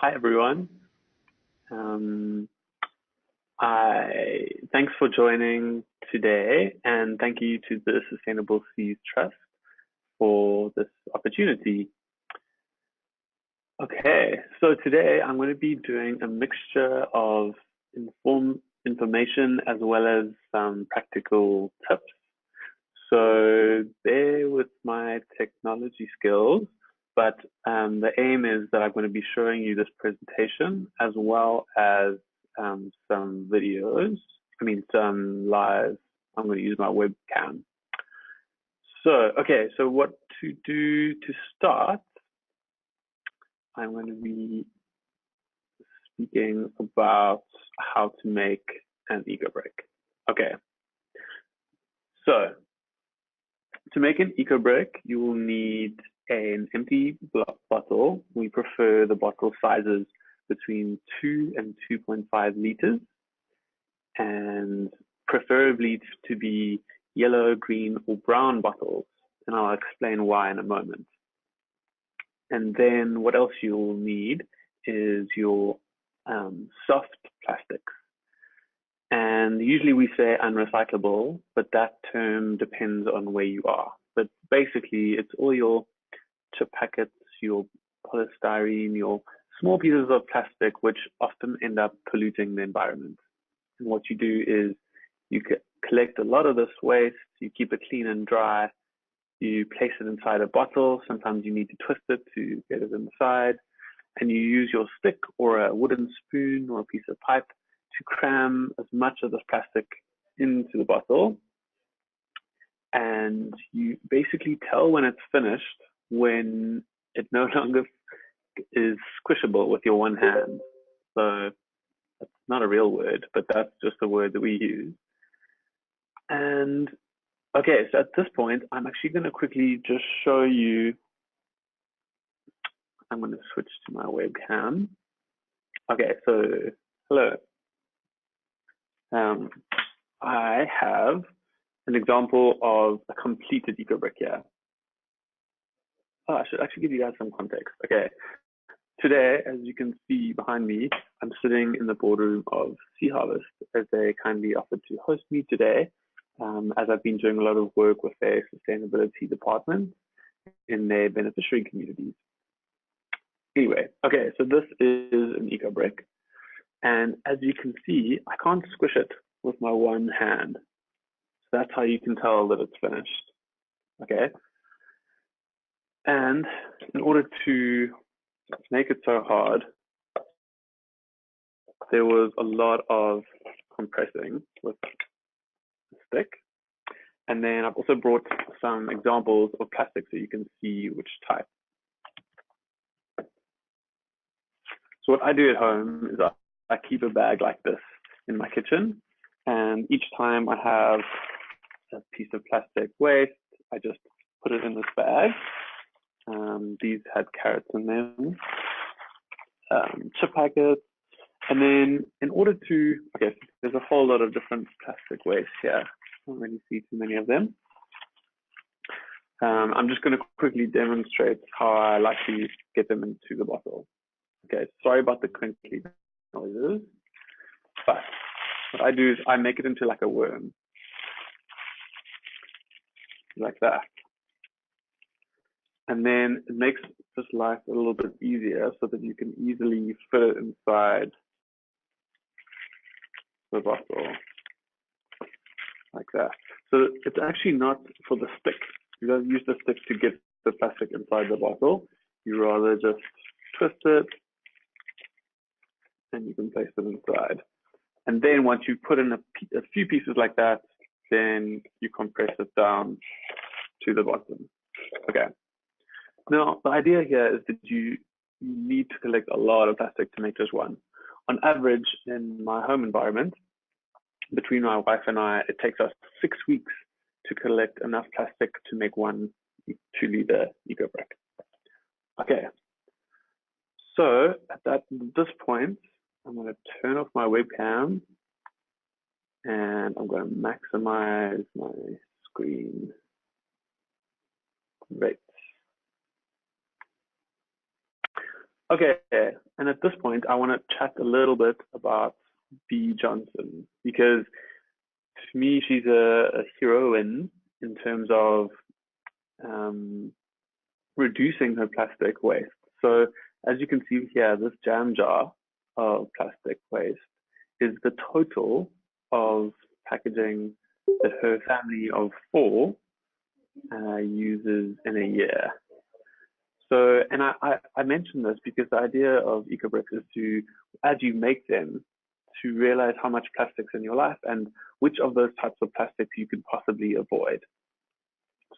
Hi everyone. Um, thanks for joining today, and thank you to the Sustainable Seas Trust for this opportunity. Okay, so today I'm going to be doing a mixture of information as well as some practical tips. So bear with my technology skills, but the aim is that I'm going to be showing you this presentation as well as some videos. Some live. I'm going to use my webcam. So, okay, so what to do to start? I'm going to be speaking about how to make an Ecobrick. Okay, so to make an Ecobrick, you will need an empty bottle. We prefer the bottle sizes between 2 and 2.5 liters, and preferably to be yellow, green, or brown bottles. And I'll explain why in a moment. And then what else you'll need is your soft plastics. And usually we say unrecyclable, but that term depends on where you are. But basically, it's all your chip packets, your polystyrene, your small pieces of plastic, which often end up polluting the environment. And what you do is you collect a lot of this waste, you keep it clean and dry, you place it inside a bottle. Sometimes you need to twist it to get it inside, and you use your stick or a wooden spoon or a piece of pipe to cram as much of this plastic into the bottle. And you basically tell when it's finished when it no longer is squishable with your one hand. So that's not a real word, but that's just a word that we use. And okay, so at this point, I'm actually going to quickly just show you. I'm going to switch to my webcam. Okay, so hello. I have an example of a completed Ecobrick here. Oh, I should actually give you guys some context. Okay, today, as you can see behind me, I'm sitting in the boardroom of Sea Harvest as they kindly offered to host me today, as I've been doing a lot of work with their sustainability department in their beneficiary communities. Anyway, okay, so this is an Ecobrick, and as you can see, I can't squish it with my one hand. So that's how you can tell that it's finished. Okay, and in order to make it so hard, there was a lot of compressing with the stick. And then I've also brought some examples of plastic so you can see which type. So what I do at home is I keep a bag like this in my kitchen, and each time I have a piece of plastic waste, I just put it in this bag. These had carrots in them, chip packets, and then in order to, okay, so there's a whole lot of different plastic waste here. I don't really see too many of them. I'm just going to quickly demonstrate how I like to get them into the bottle. Okay, sorry about the crinkly noises, but what I do is I make it into like a worm, like that. And then it makes this life a little bit easier so that you can easily fit it inside the bottle, like that. So it's actually not for the stick. You don't use the stick to get the plastic inside the bottle. You rather just twist it and you can place it inside. And then once you put in a few pieces like that, then you compress it down to the bottom. Okay. Now, the idea here is that you need to collect a lot of plastic to make just one. On average, in my home environment, between my wife and I, it takes us 6 weeks to collect enough plastic to make 1 2-liter Ecobrick. Okay, so at this point, I'm going to turn off my webcam and I'm going to maximize my screen. Great. Okay, and at this point, I want to chat a little bit about Bee Johnson because to me, she's a heroine in terms of um, reducing her plastic waste. So, as you can see here, this jam jar of plastic waste is the total of packaging that her family of four uses in a year. So, and I mentioned this because the idea of Ecobricks is to, as you make them, to realize how much plastic's in your life and which of those types of plastics you could possibly avoid.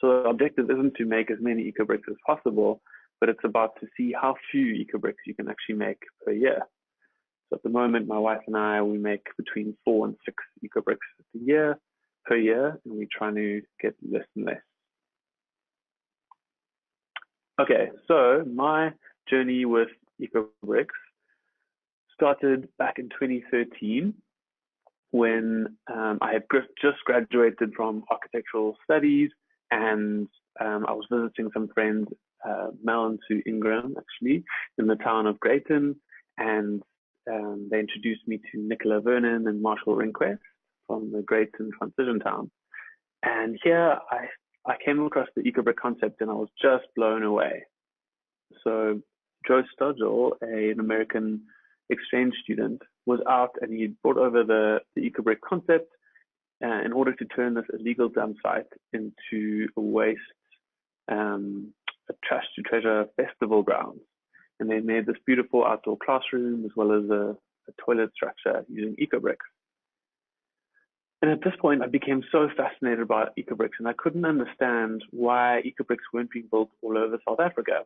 So the objective isn't to make as many Ecobricks as possible, but it's about to see how few Ecobricks you can actually make per year. So at the moment, my wife and I, we make between 4 and 6 Ecobricks per year, and we're trying to get less and less. Okay, so my journey with Ecobricks started back in 2013 when I had just graduated from architectural studies, and I was visiting some friends, Mel and Sue Ingram, actually, in the town of Greyton, and they introduced me to Nicola Vernon and Marshall Rehnquist from the Greyton transition town. And here I came across the Ecobrick concept and I was just blown away. So Joe Stodgel, an American exchange student, was out and he brought over the Ecobrick concept in order to turn this illegal dump site into a waste, a trash to treasure festival grounds. And they made this beautiful outdoor classroom as well as a toilet structure using Ecobricks. And at this point, I became so fascinated about Ecobricks, and I couldn't understand why Ecobricks weren't being built all over South Africa.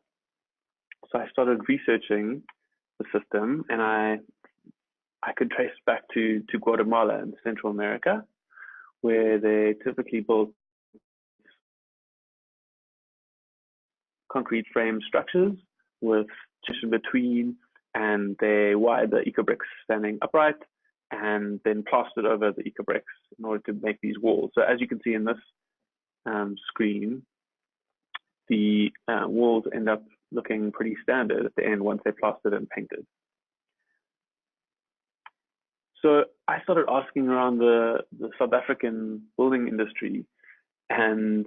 So I started researching the system, and I could trace back to Guatemala in Central America, where they typically built concrete frame structures with partition between, and they wired the Ecobricks standing upright, and then plastered over the Ecobricks in order to make these walls. So as you can see in this screen, the walls end up looking pretty standard at the end once they're plastered and painted. So I started asking around the South African building industry, and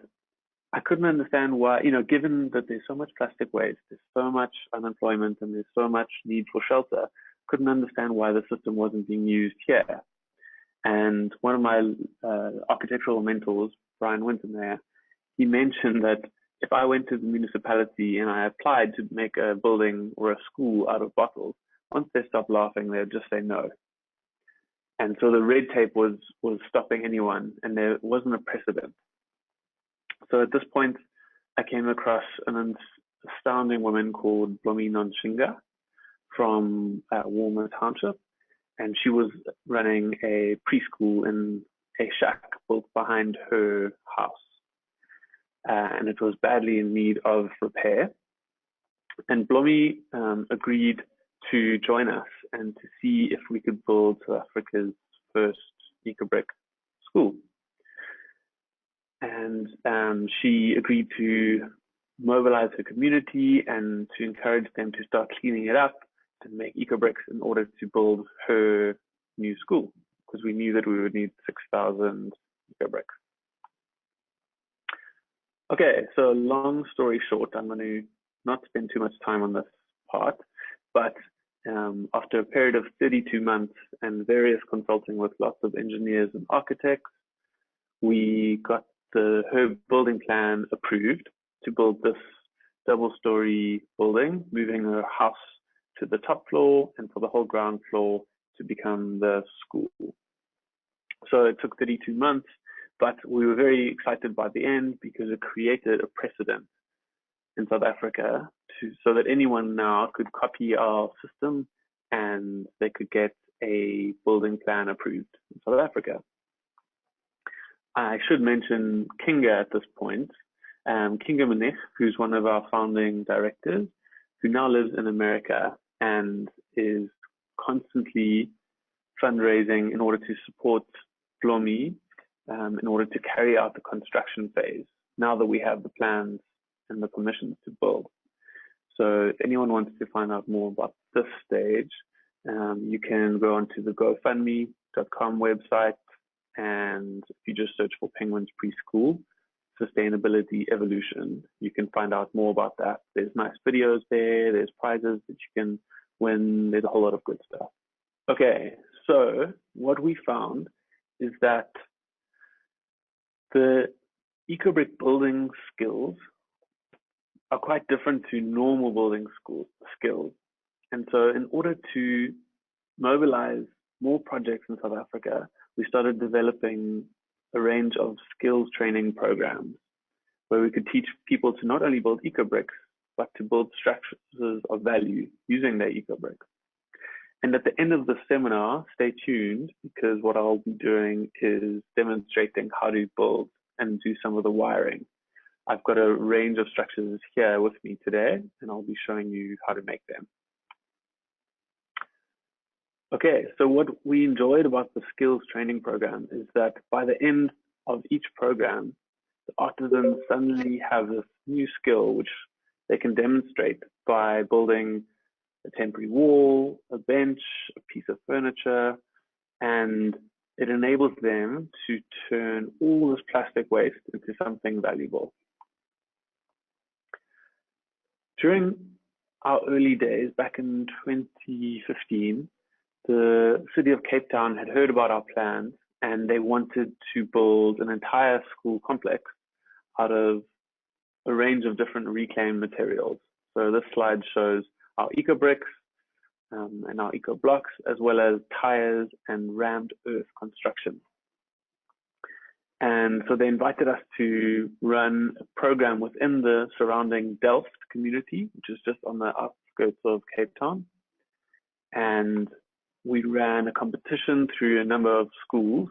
I couldn't understand why, given that there's so much plastic waste, there's so much unemployment, and there's so much need for shelter, couldn't understand why the system wasn't being used here. And one of my architectural mentors, Brian Winton, he mentioned that if I went to the municipality and I applied to make a building or a school out of bottles, once they stopped laughing, they'd just say no. And so the red tape was stopping anyone, and there wasn't a precedent. So at this point, I came across an astounding woman called Blomie Nonshinga from Walmer Township, and she was running a preschool in a shack built behind her house, and it was badly in need of repair. And Blomie agreed to join us and to see if we could build South Africa's first Ecobrick school. And she agreed to mobilize her community and to encourage them to start cleaning it up and make Ecobricks in order to build her new school, because we knew that we would need 6,000 Ecobricks. Okay, so long story short, I'm going to not spend too much time on this part, but after a period of 32 months and various consulting with lots of engineers and architects, we got her building plan approved to build this double-story building, moving her house to the top floor and for the whole ground floor to become the school. So it took 32 months, but we were very excited by the end because it created a precedent in South Africa so that anyone now could copy our system and they could get a building plan approved in South Africa. I should mention Kinga at this point. Kinga Manich, who's one of our founding directors, who now lives in America and is constantly fundraising in order to support Blomie in order to carry out the construction phase, now that we have the plans and the permissions to build. So if anyone wants to find out more about this stage, you can go onto the GoFundMe.com website, and if you just search for Penguins Preschool Sustainability Evolution, you can find out more about that. There's nice videos there, there's prizes that you can win, there's a whole lot of good stuff. Okay, so what we found is that the Ecobrick building skills are quite different to normal building skills. And so in order to mobilize more projects in South Africa, we started developing a range of skills training programs where we could teach people to not only build Ecobricks, but to build structures of value using their Ecobricks. And at the end of the seminar, stay tuned, because what I'll be doing is demonstrating how to build and do some of the wiring. I've got a range of structures here with me today, and I'll be showing you how to make them. Okay, so what we enjoyed about the skills training program is that by the end of each program, the artisans suddenly have this new skill which they can demonstrate by building a temporary wall, a bench, a piece of furniture, and it enables them to turn all this plastic waste into something valuable. During our early days, back in 2015, the city of Cape Town had heard about our plans, and they wanted to build an entire school complex out of a range of different reclaimed materials. So this slide shows our Ecobricks and our Ecoblocks, as well as tires and rammed earth construction. And so they invited us to run a program within the surrounding Delft community, which is just on the outskirts of Cape Town. And we ran a competition through a number of schools,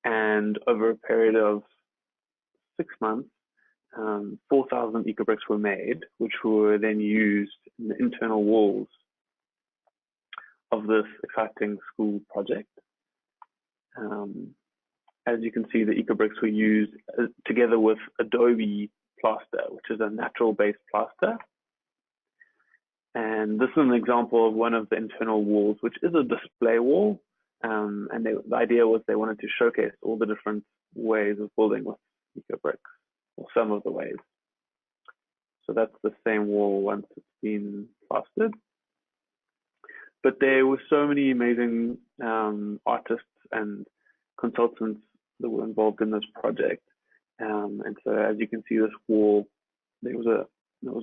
and over a period of 6 months, 4,000 Ecobricks were made, which were then used in the internal walls of this exciting school project. As you can see, the Ecobricks were used together with adobe plaster, which is a natural-based plaster. And this is an example of one of the internal walls, which is a display wall. And the idea was they wanted to showcase all the different ways of building with Ecobricks, or some of the ways. So that's the same wall once it's been plastered. But there were so many amazing artists and consultants that were involved in this project. And so as you can see, this wall, there was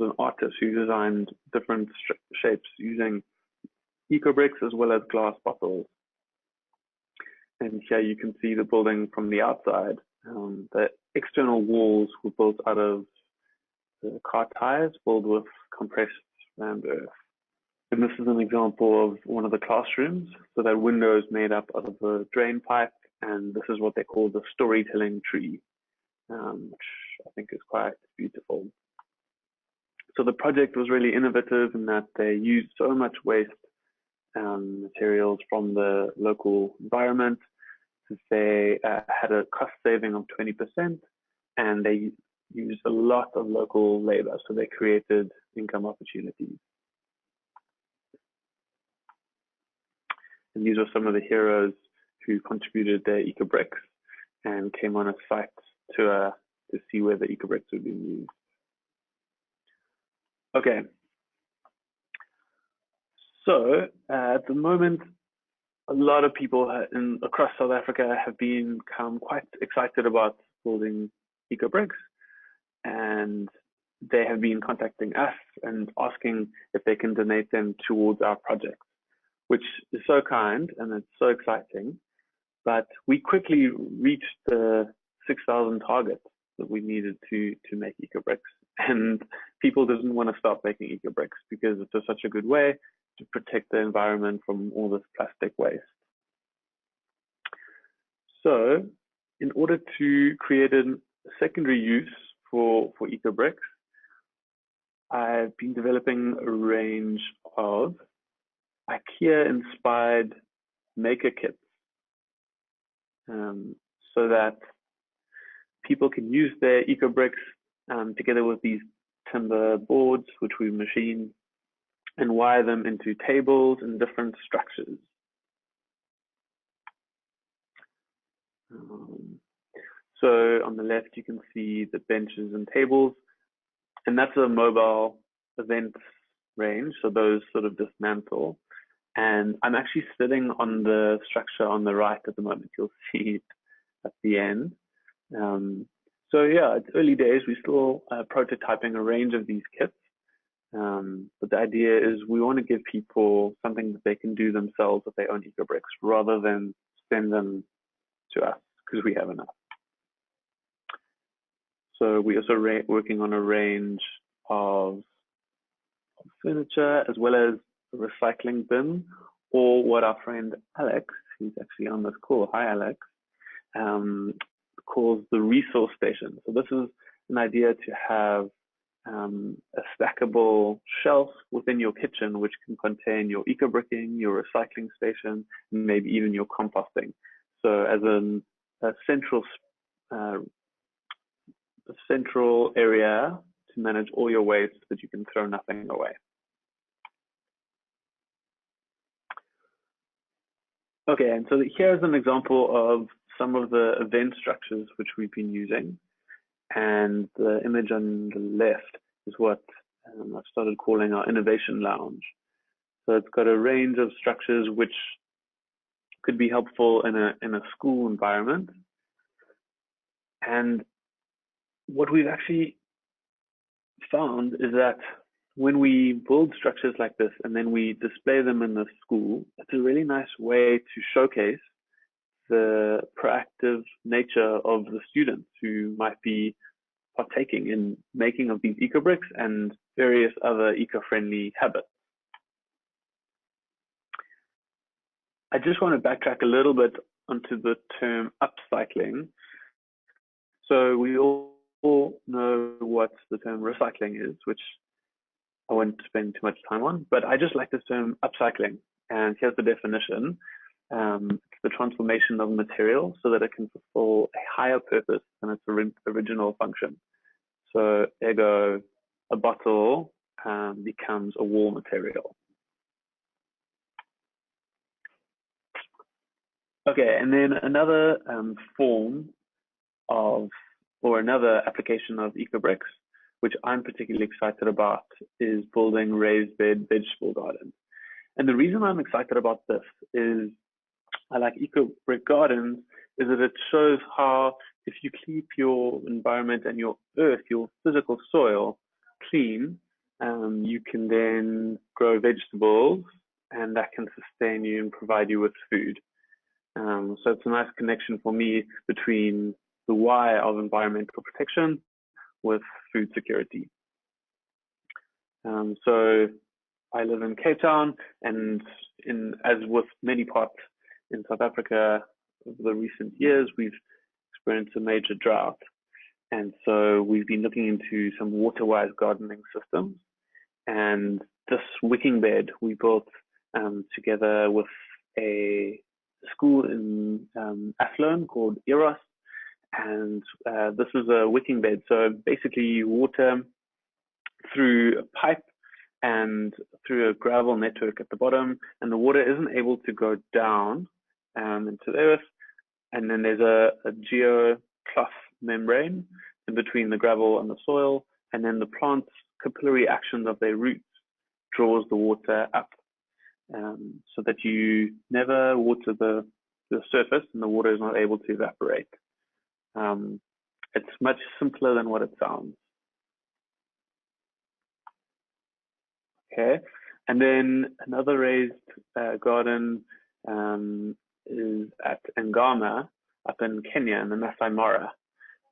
an artist who designed different shapes using Ecobricks as well as glass bottles. And here you can see the building from the outside. The external walls were built out of the car tires filled with compressed rammed earth. And this is an example of one of the classrooms. So that window is made up out of a drain pipe, and this is what they call the storytelling tree, which I think is quite beautiful. So the project was really innovative in that they used so much waste materials from the local environment. They had a cost saving of 20%, and they used a lot of local labor, so they created income opportunities. And these are some of the heroes who contributed their Ecobricks and came on a site to see where the Ecobricks were being used. Okay. So at the moment, a lot of people across South Africa have become quite excited about building Ecobricks, and they have been contacting us and asking if they can donate them towards our project, which is so kind and it's so exciting. But we quickly reached the 6,000 target that we needed to make Ecobricks, and people didn't want to stop making Ecobricks because it's such a good way to protect the environment from all this plastic waste. So in order to create a secondary use for Ecobricks, I've been developing a range of IKEA-inspired maker kits so that people can use their Ecobricks together with these timber boards, which we machine, and wire them into tables and different structures. So on the left, you can see the benches and tables, and that's a mobile events range. So those sort of dismantle. And I'm actually sitting on the structure on the right at the moment. You'll see it at the end. So yeah, it's early days. We're still prototyping a range of these kits. But the idea is we want to give people something that they can do themselves with their own Ecobricks rather than send them to us because we have enough. So we also working on a range of furniture as well as a recycling bin, or what our friend Alex, who's actually on this call, hi Alex, calls the resource station. So this is an idea to have a stackable shelf within your kitchen, which can contain your eco-bricking, your recycling station, and maybe even your composting. So as a central area to manage all your waste so that you can throw nothing away. Okay, and so here's an example of some of the event structures which we've been using. And the image on the left is what I've started calling our innovation lounge. So it's got a range of structures which could be helpful in a school environment. And what we've actually found is that when we build structures like this and then we display them in the school, it's a really nice way to showcase the proactive nature of the students who might be partaking in making of these eco-bricks and various other eco-friendly habits. I just want to backtrack a little bit onto the term upcycling. So we all know what the term recycling is, which I won't spend too much time on, but I just like this term upcycling. And here's the definition. It's the transformation of material so that it can fulfill a higher purpose than its original function. So ergo, a bottle becomes a wall material. Okay, and then another form of, or another application of Ecobricks, which I'm particularly excited about, is building raised bed vegetable gardens. And the reason I'm excited about this is I like Ecobrick gardens is that it shows how if you keep your environment and your earth, your physical soil clean, you can then grow vegetables and that can sustain you and provide you with food. So it's a nice connection for me between the why of environmental protection with food security. So I live in Cape Town, and as with many parts in South Africa over the recent years, we've experienced a major drought. And so we've been looking into some water-wise gardening systems. And this wicking bed we built together with a school in Athlone called Eros. And this is a wicking bed. So basically you water through a pipe and through a gravel network at the bottom, and the water isn't able to go down into the earth. And then there's a geocloth membrane in between the gravel and the soil, and then the plant's capillary actions of their roots draws the water up, so that you never water the surface and the water is not able to evaporate. It's much simpler than what it sounds. Okay, and then another raised garden is at Ngama up in Kenya in the Masai Mara,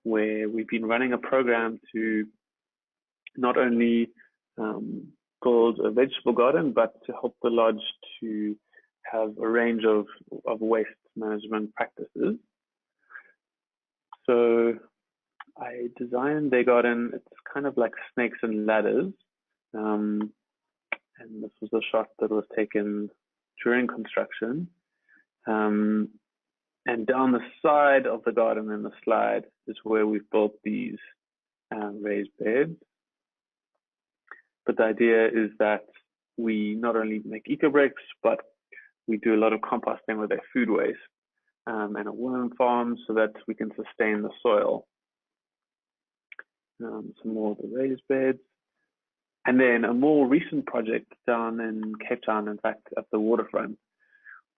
where we've been running a program to not only build a vegetable garden, but to help the lodge to have a range of waste management practices. So I designed their garden. It's kind of like snakes and ladders. And this was a shot that was taken during construction. And down the side of the garden in the slide is where we've built these raised beds. But the idea is that we not only make Ecobricks, but we do a lot of composting with their food waste and a worm farm so that we can sustain the soil. Some more of the raised beds. And then a more recent project down in Cape Town, in fact, at the waterfront,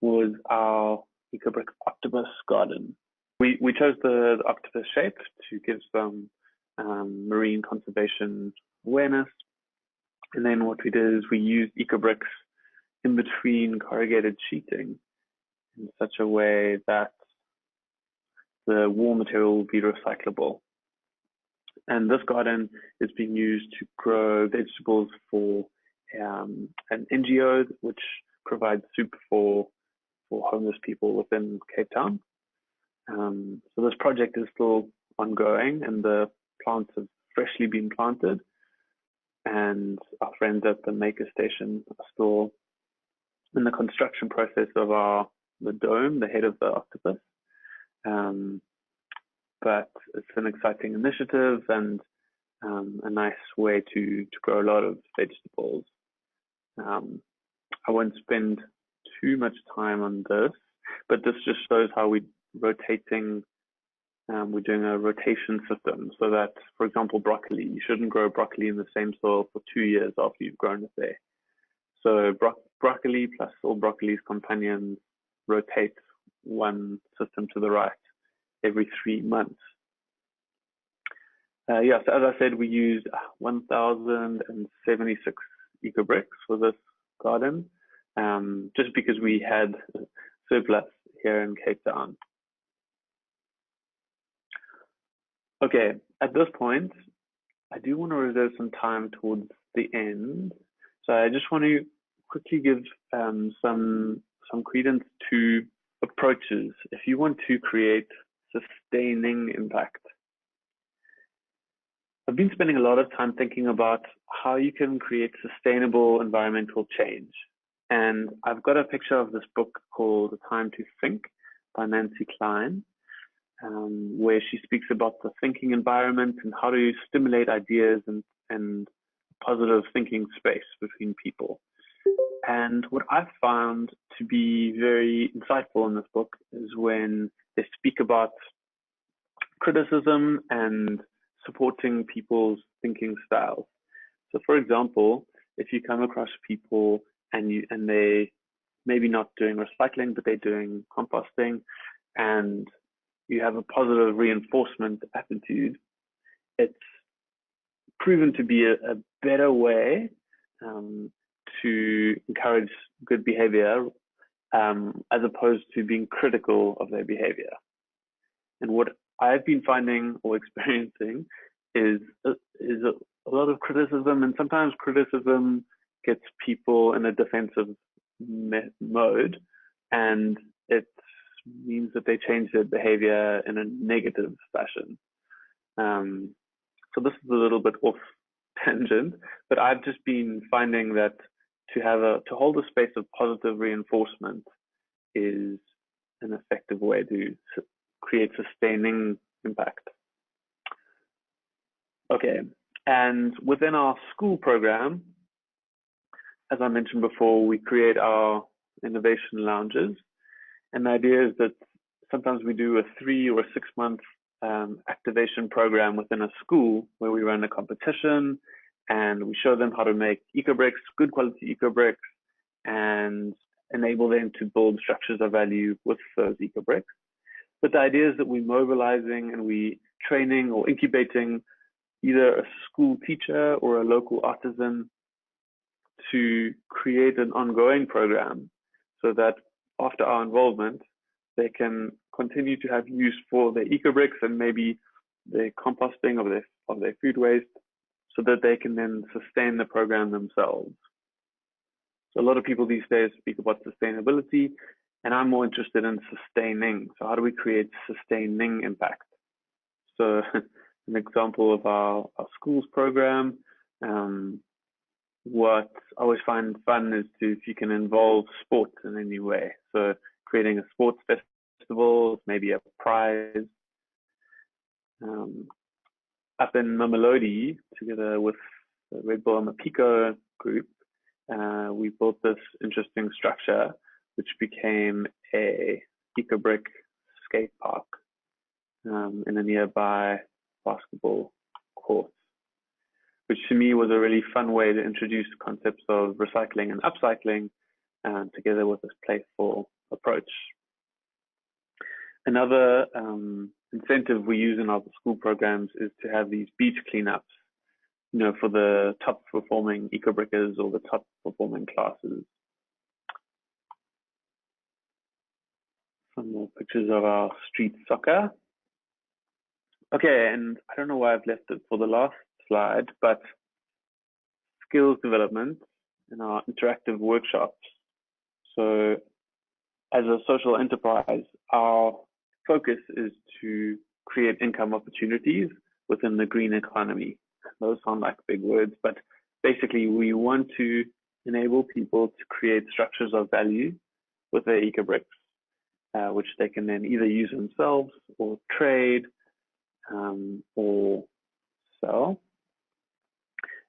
was our Ecobrick octopus garden. We chose the octopus shape to give some marine conservation awareness. And then what we did is we used Ecobricks in between corrugated sheeting in such a way that the wall material will be recyclable. And this garden is being used to grow vegetables for an NGO which provides soup for homeless people within Cape Town. So this project is still ongoing, and the plants have freshly been planted. And our friends at the Maker Station are still in the construction process of the dome, the head of the octopus. But it's an exciting initiative and a nice way to grow a lot of vegetables. I won't spend too much time on this, but this just shows how we're doing a rotation system so that, for example, broccoli, you shouldn't grow broccoli in the same soil for 2 years after you've grown it there. So broccoli plus all broccoli's companions rotate one system to the right every 3 months. So as I said, we used 1,076 Ecobricks for this garden, just because we had surplus here in Cape Town. Okay, at this point, I do want to reserve some time towards the end. So I just want to quickly give some credence to approaches if you want to create sustaining impact. I've been spending a lot of time thinking about how you can create sustainable environmental change. And I've got a picture of this book called The Time to Think by Nancy Klein, where she speaks about the thinking environment and how to stimulate ideas and positive thinking space between people. And what I've found to be very insightful in this book is when they speak about criticism and supporting people's thinking styles. So for example, if you come across people and they maybe not doing recycling, but they're doing composting, and you have a positive reinforcement attitude, it's proven to be a better way to encourage good behavior as opposed to being critical of their behavior. And what I've been finding or experiencing is a lot of criticism, and sometimes criticism gets people in a defensive mode, and it means that they change their behavior in a negative fashion. So this is a little bit off tangent, but I've just been finding that to hold a space of positive reinforcement is an effective way to create sustaining impact. Okay, and within our school program, as I mentioned before, we create our innovation lounges. And the idea is that sometimes we do a 3 or 6 month activation program within a school where we run a competition and we show them how to make Ecobricks, good quality Ecobricks, and enable them to build structures of value with those Ecobricks. But the idea is that we're mobilizing and we training or incubating either a school teacher or a local artisan to create an ongoing program so that after our involvement, they can continue to have use for their Ecobricks and maybe their composting of their food waste, so that they can then sustain the program themselves. So a lot of people these days speak about sustainability, and I'm more interested in sustaining. So how do we create sustaining impact? So an example of our schools program, what I always find fun is if you can involve sports in any way. So creating a sports festival, maybe a prize. Up in Mamelodi, together with the Red Bull and the Pico group, we built this interesting structure, which became a Ecobrick skate park in a nearby basketball court, which to me was a really fun way to introduce concepts of recycling and upcycling together with this playful approach. Another incentive we use in our school programs is to have these beach cleanups, for the top performing ecobrickers or the top performing classes. Some more pictures of our street soccer. Okay, and I don't know why I've left it for the last slide, but skills development in our interactive workshops. So as a social enterprise, our focus is to create income opportunities within the green economy. Those sound like big words, but basically we want to enable people to create structures of value with their ecobricks, which they can then either use themselves or trade or sell.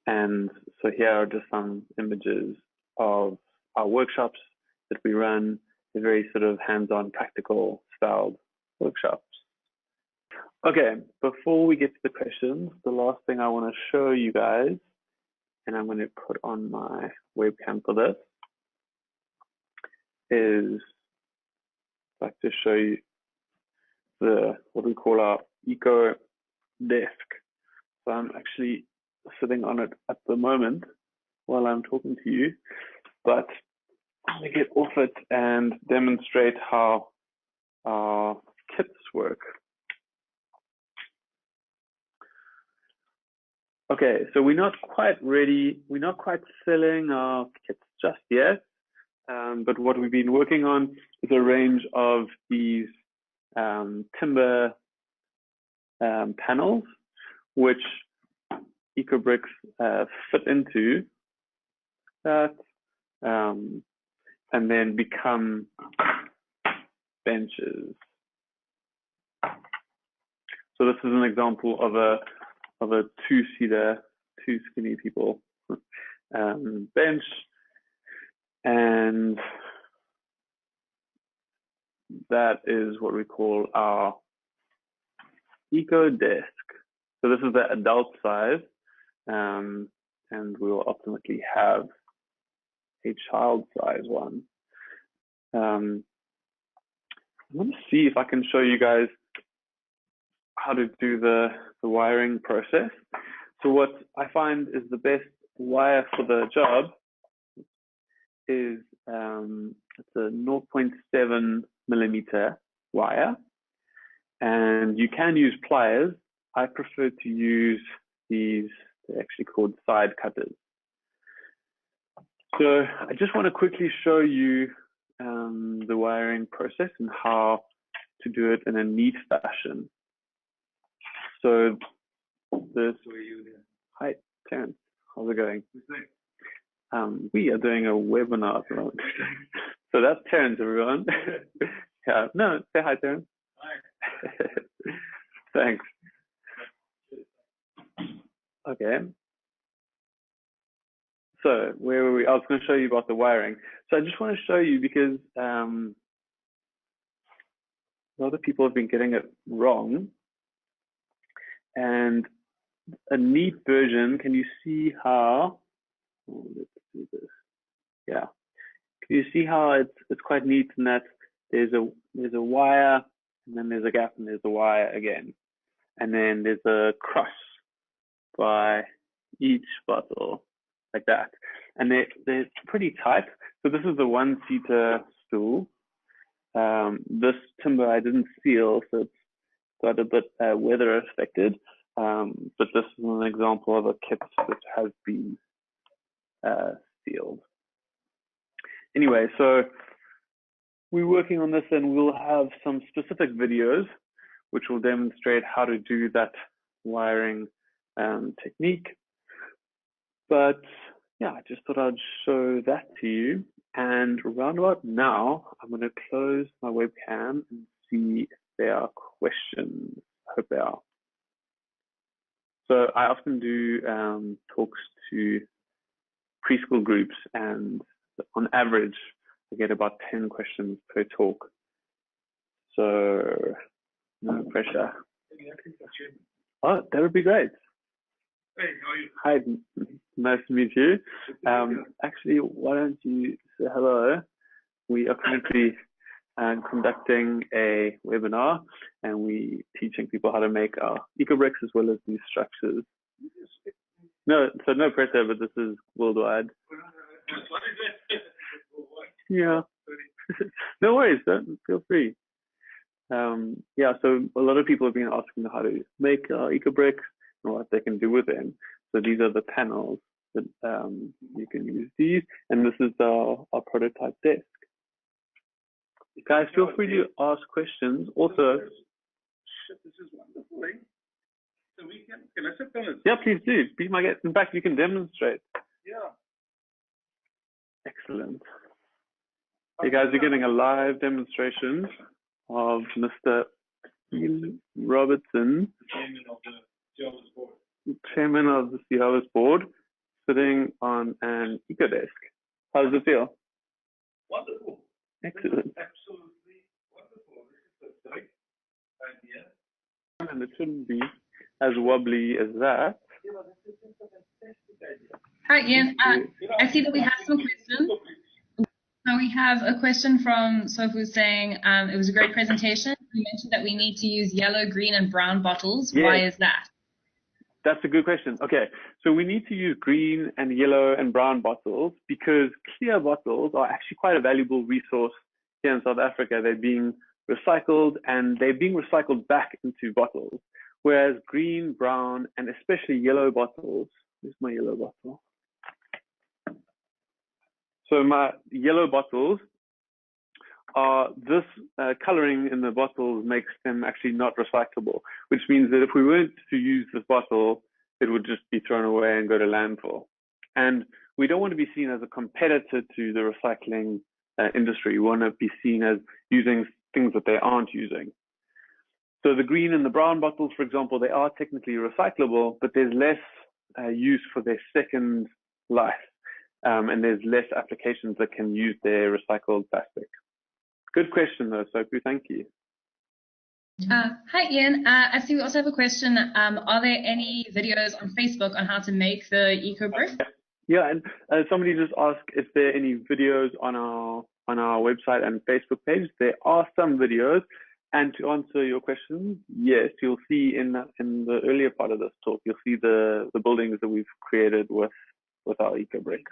And so here are just some images of our workshops that we run. They're very sort of hands-on, practical styled workshops. Okay, before we get to the questions, the last thing I want to show you guys, and I'm going to put on my webcam for this, is I'd like to show you what we call our eco desk. So I'm actually sitting on it at the moment while I'm talking to you, but I'm going to get off it and demonstrate how our kits work. Okay, so we're not quite ready. We're not quite selling our kits just yet. But what we've been working on is a range of these timber panels, which Ecobricks fit into that, and then become benches. So this is an example of a two-seater, two skinny people bench, and that is what we call our eco desk. So this is the adult size, and we will ultimately have a child size one. I'm going to see if I can show you guys how to do the wiring process. So what I find is the best wire for the job is it's a 0.7 millimeter wire, and you can use pliers. I prefer to use these, they're actually called side cutters. So I just want to quickly show you the wiring process and how to do it in a neat fashion. So this, hi Terence, how's it going? We are doing a webinar at the moment. So that's Terence, everyone. Yeah, no, say hi, Terence. Hi. Thanks. Okay. So where were we? I was going to show you about the wiring. So I just want to show you because a lot of people have been getting it wrong. And a neat version, can you see how, oh, let's do this. Yeah. Can you see how it's quite neat in that there's a wire, and then there's a gap, and there's a wire again. And then there's a cross by each bottle, like that. And they're pretty tight. So this is the one-seater stool. This timber I didn't seal, so it's got a bit weather affected. But this is an example of a kit that has been sealed. Anyway, so we're working on this, and we'll have some specific videos which will demonstrate how to do that wiring technique. But yeah, I just thought I'd show that to you. And round about now, I'm going to close my webcam and see if there are questions. I hope there are. So I often do talks to preschool groups, and on average, I get about 10 questions per talk. So no pressure. Oh, that would be great. Hey, how are you? Hi, nice to meet you. Actually, why don't you say hello? We are currently conducting a webinar, and we teaching people how to make our Ecobricks as well as these structures. No, so no pressure, but this is worldwide. Yeah. No worries, don't feel free. Yeah, so a lot of people have been asking how to make Ecobricks and what they can do with them. So these are the panels that you can use these, and this is our prototype desk. Guys, feel free to ask questions. Also, this is wonderful, eh? So we can I sit on it? Yeah, please do. Be my guest. In fact, you can demonstrate. Yeah. Excellent. Hey guys, you're getting a live demonstration of Mr. Ian Robertson, chairman of the Cialis board, sitting on an EcoDesk. How does it feel? Wonderful. Excellent. Absolutely wonderful. This is a great idea. And it shouldn't be as wobbly as that. Hi, Ian. I see that we have some questions. So we have a question from Sofu saying, it was a great presentation. You mentioned that we need to use yellow, green, and brown bottles. Yes. Why is that? That's a good question. Okay, so we need to use green and yellow and brown bottles because clear bottles are actually quite a valuable resource here in South Africa. They're being recycled and they're being recycled back into bottles. Whereas green, brown, and especially yellow bottles, where's my yellow bottle? So my yellow bottles are this coloring in the bottles makes them actually not recyclable, which means that if we weren't to use this bottle, it would just be thrown away and go to landfill. And we don't want to be seen as a competitor to the recycling industry. We want to be seen as using things that they aren't using. So the green and the brown bottles, for example, they are technically recyclable, but there's less use for their second life. And there's less applications that can use their recycled plastic. Good question though, Sophie, thank you. Hi, Ian. I see we also have a question. Are there any videos on Facebook on how to make the Ecobrick? Yeah, and somebody just asked if there are any videos on our website and Facebook page. There are some videos, and to answer your question, yes, you'll see in the earlier part of this talk, you'll see the buildings that we've created with our Ecobrick.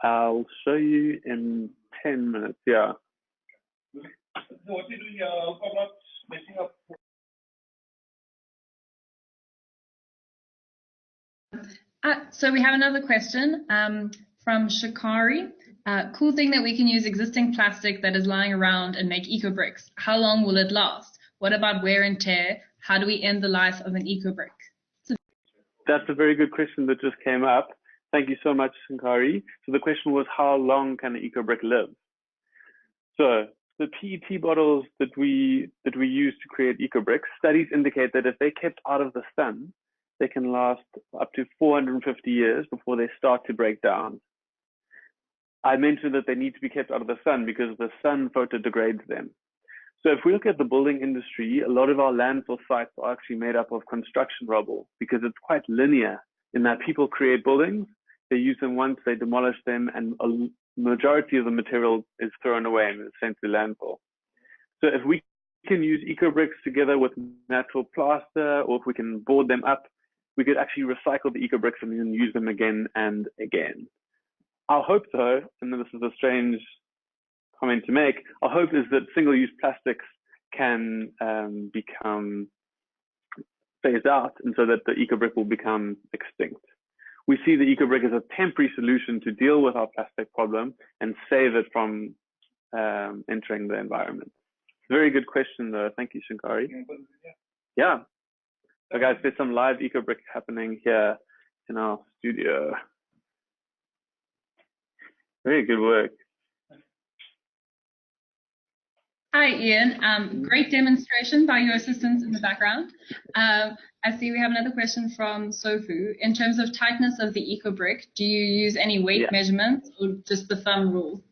I'll show you in 10 minutes. Yeah. What you do here, Ecoblocks, making up. So we have another question from Shikari. Cool thing that we can use existing plastic that is lying around and make Ecobricks. How long will it last? What about wear and tear? How do we end the life of an Ecobrick? That's a very good question that just came up. Thank you so much, Shikari. So the question was, how long can an Ecobrick live? So the PET bottles that we use to create Ecobricks, studies indicate that if they're kept out of the sun, they can last up to 450 years before they start to break down. I mentioned that they need to be kept out of the sun because the sun photodegrades them. So if we look at the building industry, a lot of our landfill sites are actually made up of construction rubble because it's quite linear in that people create buildings, they use them once, they demolish them, and a majority of the material is thrown away and is sent to landfill. So if we can use Ecobricks together with natural plaster, or if we can board them up, we could actually recycle the Ecobricks and then use them again and again. Our hope though, and this is a strange comment to make, our hope is that single-use plastics can become phased out, and so that the Ecobrick will become extinct. We see the Ecobrick as a temporary solution to deal with our plastic problem and save it from entering the environment. Very good question though. Thank you, Shankari. Yeah. So guys, there's some live Ecobrick happening here in our studio. Very good work. Hi, Ian. Great demonstration by your assistants in the background. I see we have another question from Sofu. In terms of tightness of the Ecobrick, do you use any weight measurements or just the thumb rule?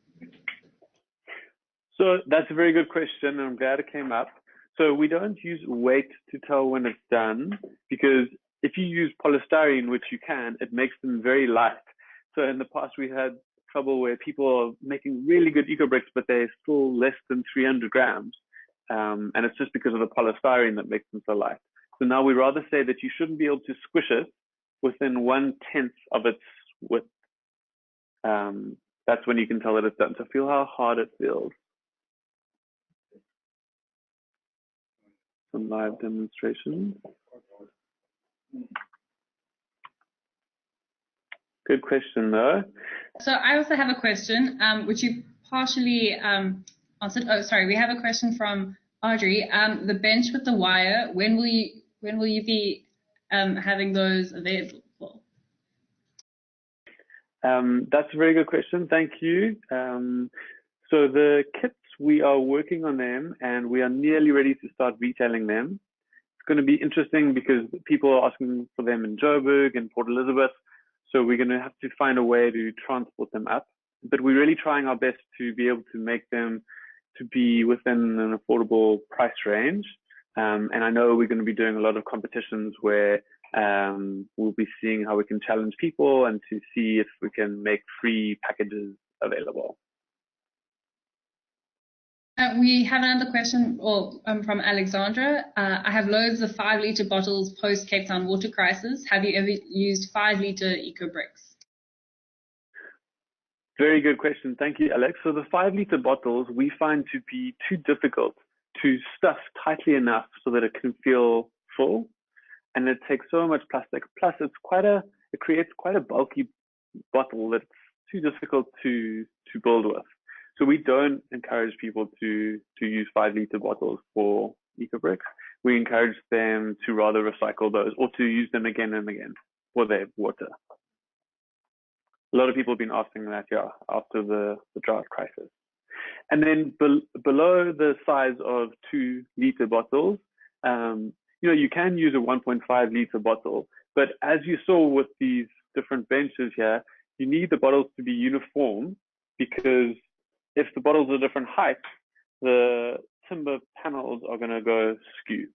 So that's a very good question, and I'm glad it came up. So we don't use weight to tell when it's done, because if you use polystyrene, which you can, it makes them very light. So in the past, we had trouble where people are making really good Ecobricks, but they're still less than 300 grams. And it's just because of the polystyrene that makes them so light. So now we rather say that you shouldn't be able to squish it within 1/10 of its width. That's when you can tell that it's done. So feel how hard it feels. Some live demonstrations. Good question, though. So I also have a question, which you partially answered. Oh, sorry. We have a question from Audrey. The bench with the wire. When will you be having those available? That's a very good question. Thank you. So the kits, we are working on them, and we are nearly ready to start retailing them. It's going to be interesting because people are asking for them in Joburg and Port Elizabeth. So we're going to have to find a way to transport them up. But we're really trying our best to be able to make them to be within an affordable price range. And I know we're going to be doing a lot of competitions where we'll be seeing how we can challenge people and to see if we can make free packages available. We have another question from Alexandra. I have loads of 5-liter bottles post Cape Town water crisis. Have you ever used 5-liter Ecobricks? Very good question. Thank you, Alex. So the 5-liter bottles we find to be too difficult to stuff tightly enough so that it can feel full. And it takes so much plastic. Plus, it creates quite a bulky bottle that's too difficult to build with. So we don't encourage people to use 5-liter bottles for Ecobricks. We encourage them to rather recycle those or to use them again and again for their water. A lot of people have been asking that, after the drought crisis. And then below the size of 2-liter bottles, you can use a 1.5-liter bottle, but as you saw with these different benches here, you need the bottles to be uniform, because if the bottles are different heights, the timber panels are going to go skew.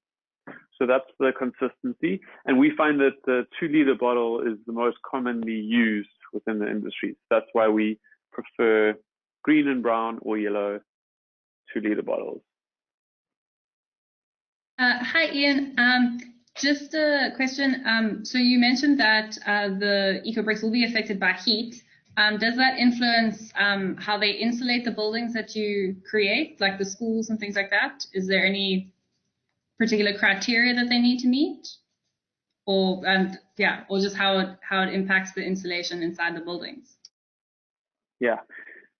So that's the consistency. And we find that the 2-liter bottle is the most commonly used within the industry. That's why we prefer green and brown or yellow 2-liter bottles. Hi, Ian. Just a question. So you mentioned that the Ecobricks will be affected by heat. Does that influence how they insulate the buildings that you create, like the schools and things like that? Is there any particular criteria that they need to meet, or just how it impacts the insulation inside the buildings? Yeah.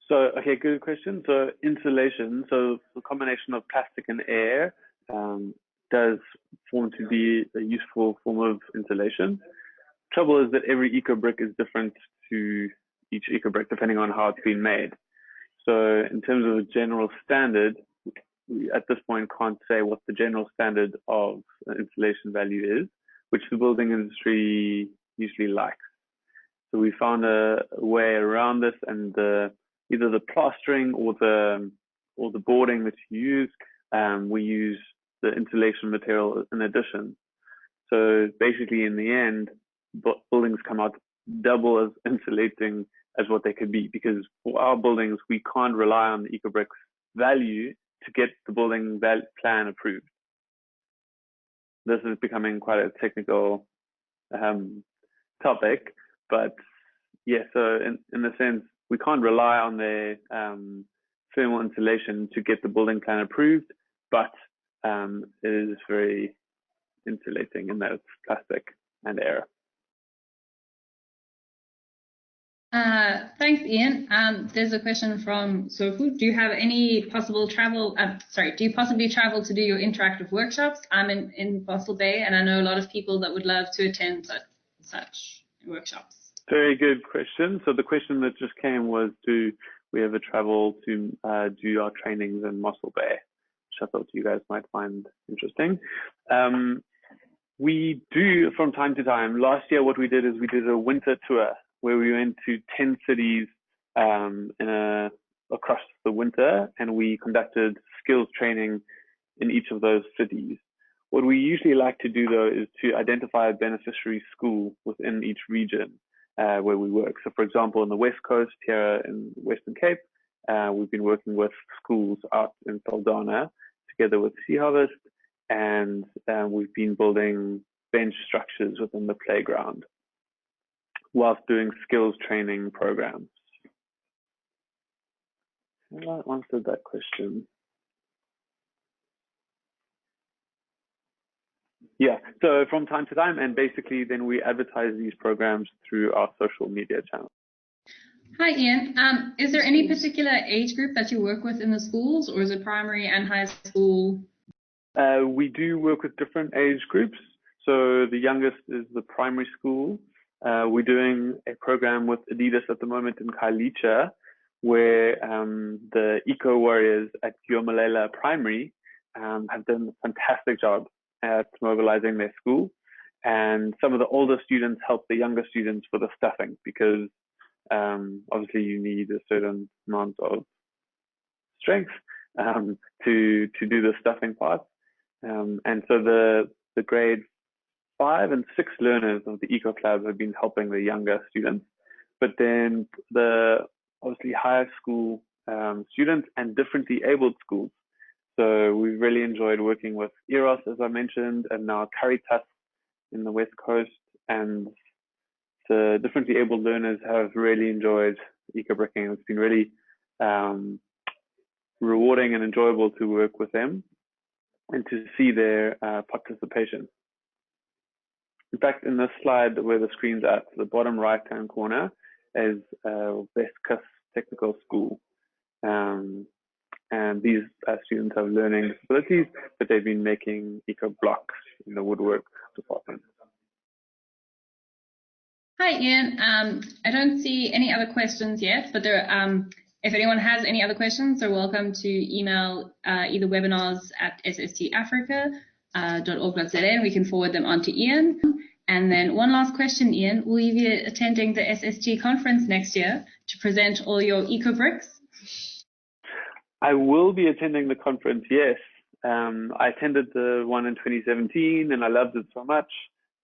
So okay, good question. So insulation. So the combination of plastic and air does form to be a useful form of insulation. Trouble is that every Ecobrick is different to each Ecobrick depending on how it's been made. So in terms of a general standard, we at this point can't say what the general standard of insulation value is, which the building industry usually likes. So we found a way around this, and either the plastering or the boarding that you use, we use the insulation material in addition. So basically, in the end, buildings come out double as insulating as what they could be, because for our buildings, we can't rely on the Ecobricks value to get the building plan approved. This is becoming quite a technical topic, but yeah, so in a sense, we can't rely on their thermal insulation to get the building plan approved, but it is very insulating in that it's plastic and air. Thanks, Ian. There's a question from Sofu. Do you have any possible travel? Do you possibly travel to do your interactive workshops? I'm in Boston Bay, and I know a lot of people that would love to attend such workshops. Very good question. So the question that just came was, do we ever travel to do our trainings in Mossel Bay? I thought you guys might find interesting. We do from time to time. Last year, what we did is we did a winter tour where we went to 10 cities across the winter, and we conducted skills training in each of those cities. What we usually like to do, though, is to identify a beneficiary school within each region where we work. So, for example, on the West Coast here in Western Cape, we've been working with schools out in Saldanha together with Sea Harvest, and we've been building bench structures within the playground whilst doing skills training programs. Have I answered that question? Yeah, so from time to time, and basically then we advertise these programs through our social media channels. Hi, Ian. Is there any particular age group that you work with in the schools, or is it primary and high school? We do work with different age groups. So the youngest is the primary school. We're doing a program with Adidas at the moment in Khayelitsha, where the Eco Warriors at Yomalela Primary have done a fantastic job at mobilizing their school. And some of the older students help the younger students for the stuffing, because obviously you need a certain amount of strength to do the stuffing part. And so the grade 5 and 6 learners of the Eco Club have been helping the younger students. But then the obviously higher school students and differently abled schools. So we've really enjoyed working with Eros, as I mentioned, and now Caritas in the West Coast. And the differently abled learners have really enjoyed eco-bricking. It's been really rewarding and enjoyable to work with them and to see their participation. In fact, in this slide where the screen's at, the bottom right-hand corner is Westkust Technical School. And these students have learning disabilities, but they've been making Ecoblocks in the woodwork department. Hi, Ian. I don't see any other questions yet, but if anyone has any other questions, they're welcome to email either webinars@sstafrica.org.za, and we can forward them on to Ian. And then one last question, Ian. Will you be attending the SSG conference next year to present all your Ecobricks? I will be attending the conference, yes. I attended the one in 2017 and I loved it so much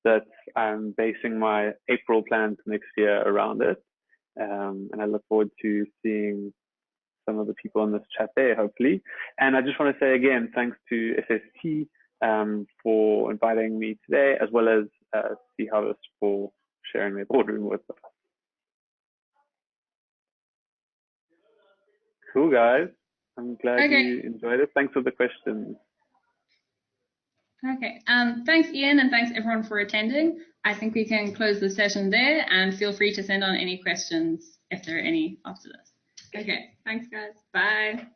that I'm basing my April plans next year around it. And I look forward to seeing some of the people in this chat there, hopefully. And I just want to say again, thanks to SST for inviting me today, as well as Sea Harvest for sharing their boardroom with us. Cool, guys. I'm glad you enjoyed it. Thanks for the questions. Okay. Thanks, Ian, and thanks everyone for attending. I think we can close the session there, and feel free to send on any questions if there are any after this. Okay. Thanks, guys. Bye.